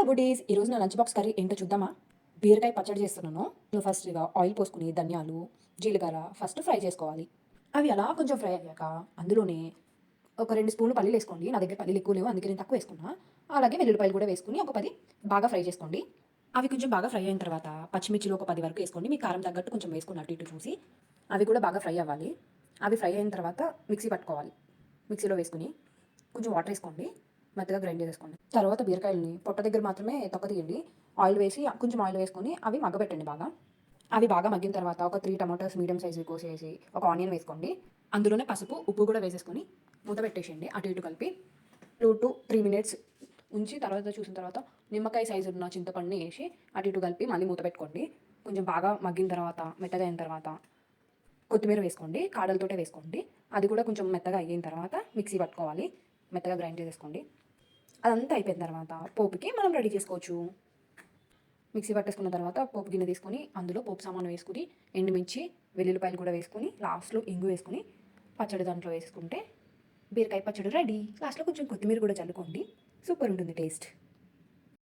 Buddies ఈరోజు నా lunch box curry ఏంటో చూద్దామా. బీరకాయ పచ్చడి చేస్తున్నాను. నేను ఫస్ట్గా ఆయిల్ పోసుకుని ధనియాలు జీలకర్ర ఫస్ట్ ఫ్రై చేసుకోవాలి. అవి అలా కొంచెం ఫ్రై అయ్యాక అందులోనే ఒక 2 స్పూన్లు పల్లీలు వేసుకోండి. నా దగ్గర పల్లీలు ఎక్కువ లేవు, అందుకే నేను తక్కువ వేసుకున్నా. అలాగే వెల్లుల్లిపాయలు కూడా వేసుకుని ఒక 10 బాగా ఫ్రై చేసుకోండి. అవి కొంచెం బాగా ఫ్రై అయిన తర్వాత పచ్చిమిర్చిలు ఒక 10 వరకు వేసుకోండి. మీ కారం తగ్గట్టు కొంచెం వేసుకుని అటు ఇటు చూసి అవి కూడా బాగా ఫ్రై అవ్వాలి. అవి ఫ్రై అయిన తర్వాత మిక్సీ పట్టుకోవాలి. మిక్సీలో వేసుకుని కొంచెం వాటర్ వేసుకోండి, మెత్తగా గ్రైండ్ చేసేసుకోండి. తర్వాత బీరకాయలని పొట్ట దగ్గర మాత్రమే తొక్క తీయండి. ఆయిల్ వేసి కొంచెం ఆయిల్ వేసుకొని అవి మగ్గబెట్టండి బాగా. అవి బాగా మగ్గిన తర్వాత ఒక 3 టమాటోస్ మీడియం సైజు కోసేసి ఒక ఆనియన్ వేసుకోండి. అందులోనే పసుపు ఉప్పు కూడా వేసేసుకొని మూత పెట్టేసేయండి. అటు ఇటు కలిపి 2 to 3 మినిట్స్ ఉంచి తర్వాత చూసిన తర్వాత నిమ్మకాయ సైజు ఉన్న చింతపండుని వేసి అటు ఇటు కలిపి మళ్ళీ మూత పెట్టుకోండి. కొంచెం బాగా మగ్గిన తర్వాత మెత్తగా అయిన తర్వాత కొత్తిమీర వేసుకోండి, కాడలతోటే వేసుకోండి. అది కూడా కొంచెం మెత్తగా అయిన తర్వాత మిక్సీ పట్టుకోవాలి, మెత్తగా గ్రైండ్ చేసేసుకోండి. అదంతా అయిపోయిన తర్వాత పోపుకి మనం రెడీ చేసుకోవచ్చు. మిక్సీ పట్టేసుకున్న తర్వాత పోపు గిన్నె తీసుకొని అందులో పోపు సామాను వేసుకుని ఎండుమిర్చి వెల్లుల్లిపాయలు కూడా వేసుకుని లాస్ట్లో ఇంగు వేసుకుని పచ్చడి దాంట్లో వేసుకుంటే బీరకాయ పచ్చడి రెడీ. లాస్ట్లో కొంచెం కొత్తిమీర కూడా చల్లుకోండి, సూపర్ ఉంటుంది టేస్ట్.